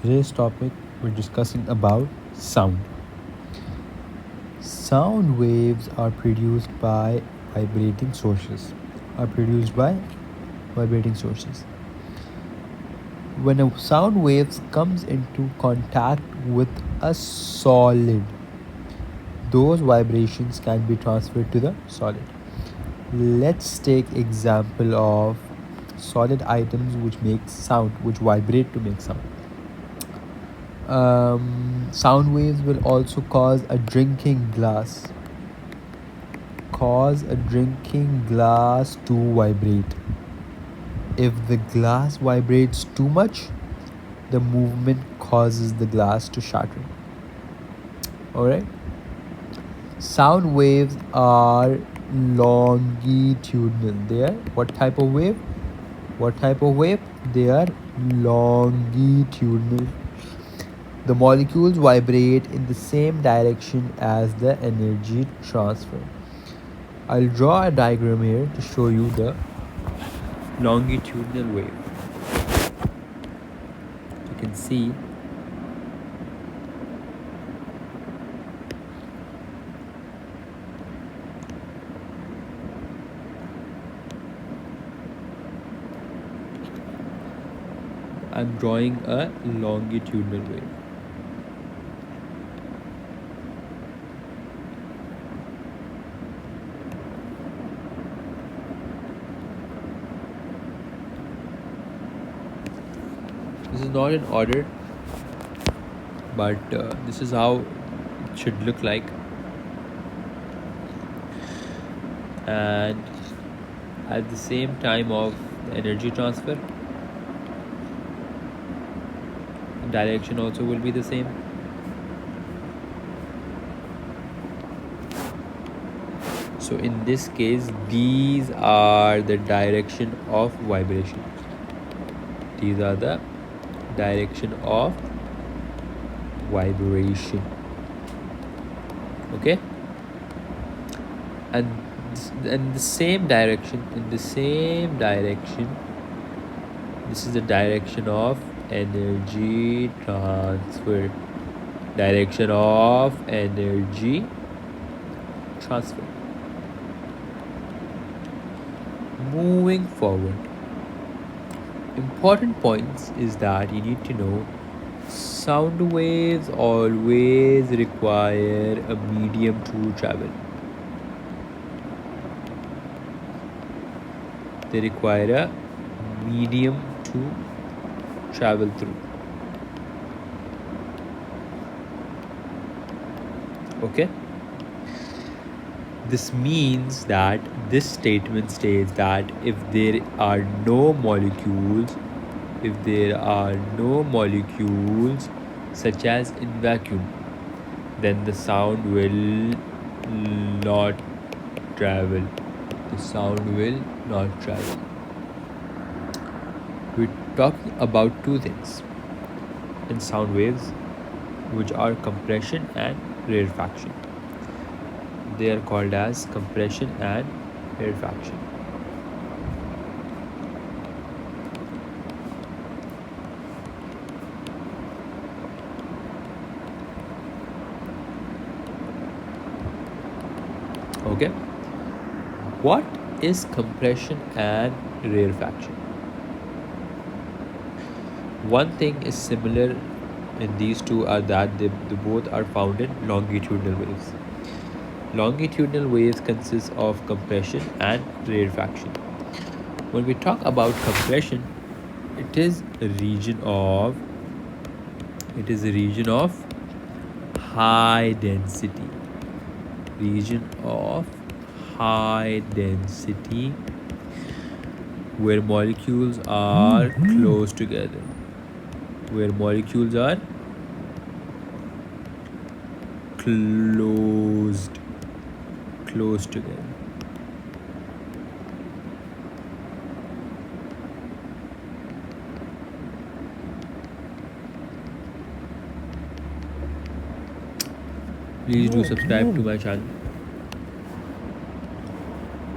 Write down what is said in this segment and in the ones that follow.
Today's topic, we're discussing about sound. Sound waves are produced by vibrating sources. Are produced by vibrating sources. When a sound wave comes into contact with a solid, those vibrations can be transferred to the solid. Let's take example of solid items which make sound, which vibrate to make sound. Sound waves will also cause a drinking glass to vibrate. If the glass vibrates too much, the movement causes the glass to shatter. Alright? Sound waves are longitudinal. They are what type of wave? They are longitudinal. The molecules vibrate in the same direction as the energy transfer. I'll draw a diagram here to show you the longitudinal wave. You can see I'm drawing a longitudinal wave. This is not in order, but this is how it should look like. And at the same time of the energy transfer, the direction also will be the same. So in this case, these are the direction of vibration. These are the direction of vibration. Okay? And in the same direction, this is the direction of energy transfer. Moving forward, important points is that you need to know sound waves always require a medium to travel. They require a medium to travel through. Okay? This means that this statement states that if there are no molecules, such as in vacuum, then the sound will not travel. We're talking about two things in sound waves, which are compression and rarefaction. They are called as compression and rarefaction. Okay? What is compression and rarefaction? One thing is similar in these two are that they both are found in longitudinal waves. Longitudinal waves consist of compression and rarefaction. When we talk about compression, it is a region of high density. Where molecules are close together. Close together. Please do subscribe to my channel,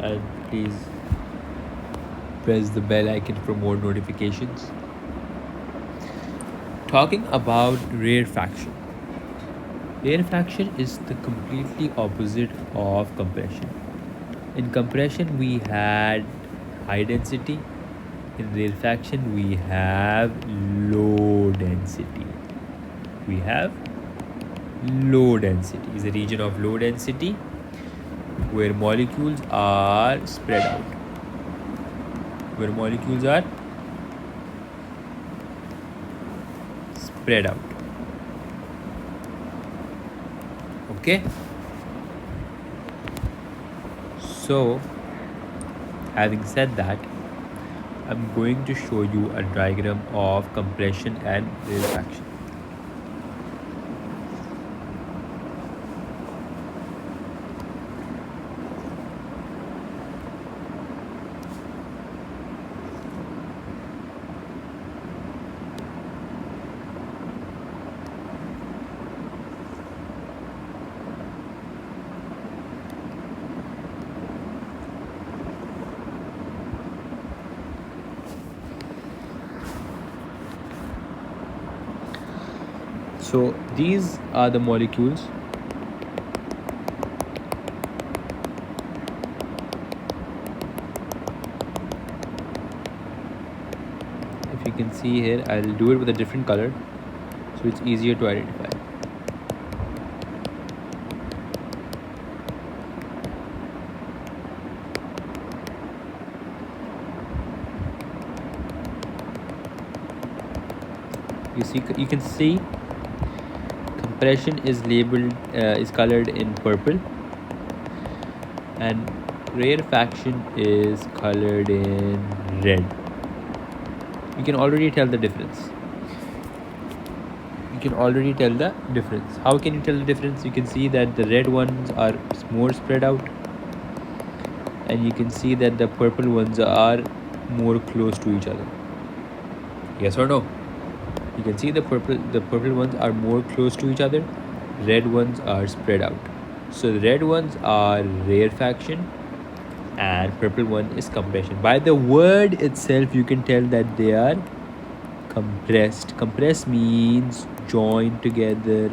and please press the bell icon for more notifications. Talking about rarefaction. Rarefaction is the completely opposite of compression. In compression, we had high density. In rarefaction, we have low density. We have low density. Is a region of low density where molecules are spread out. Where molecules are spread out. Okay. So, having said that, I'm going to show you a diagram of compression and rarefaction. So these are the molecules. If you can see here, I'll do it with a different color so it's easier to identify. You can see compression is labeled is colored in purple and rarefaction is colored in red. You can already tell the difference. How can you tell the difference? You can see that the red ones are more spread out and you can see that the purple ones are more close to each other. Yes or no? You can see the purple ones are more close to each other, red ones are spread out. So the red ones are rarefaction and purple one is compression. By the word itself you can tell that they are compressed. Compress means joined together,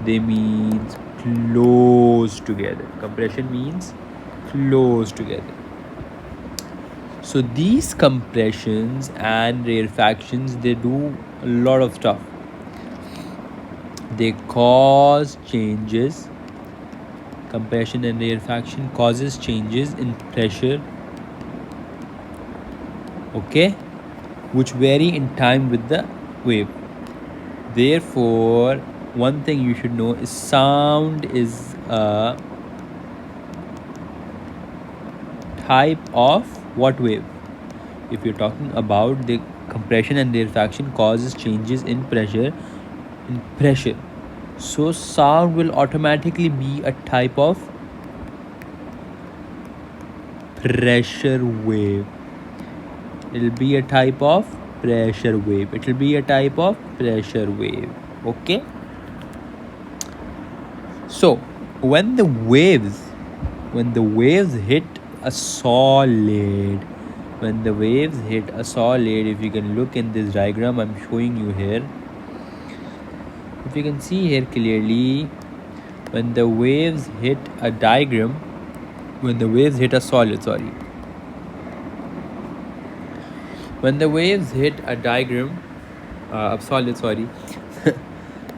they means close together. Compression means close together. So these compressions and rarefactions, they do a lot of stuff. They cause changes. Compression and rarefaction causes changes in pressure, okay, which vary in time with the wave. Therefore, one thing you should know is sound is a type of what wave? If you're talking about the compression and rarefaction causes changes in pressure, so sound will automatically be a type of pressure wave. It'll be a type of pressure wave. Okay. So when the waves hit a solid, if you can look in this diagram I'm showing you here, if you can see here clearly, when the waves hit a solid,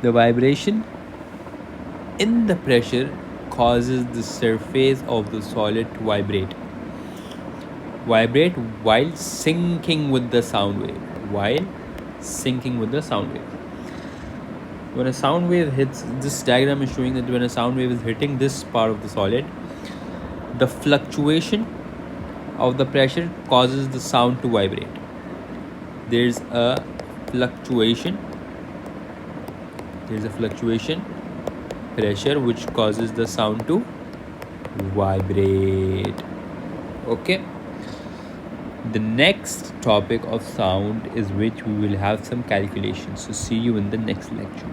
the vibration in the pressure causes the surface of the solid to vibrate while syncing with the sound wave. When a sound wave hits, this diagram is showing that when a sound wave is hitting this part of the solid, the fluctuation of the pressure causes the sound to vibrate. There's a fluctuation pressure which causes the sound to vibrate. Okay. The next topic of sound is which we will have some calculations. So see you in the next lecture.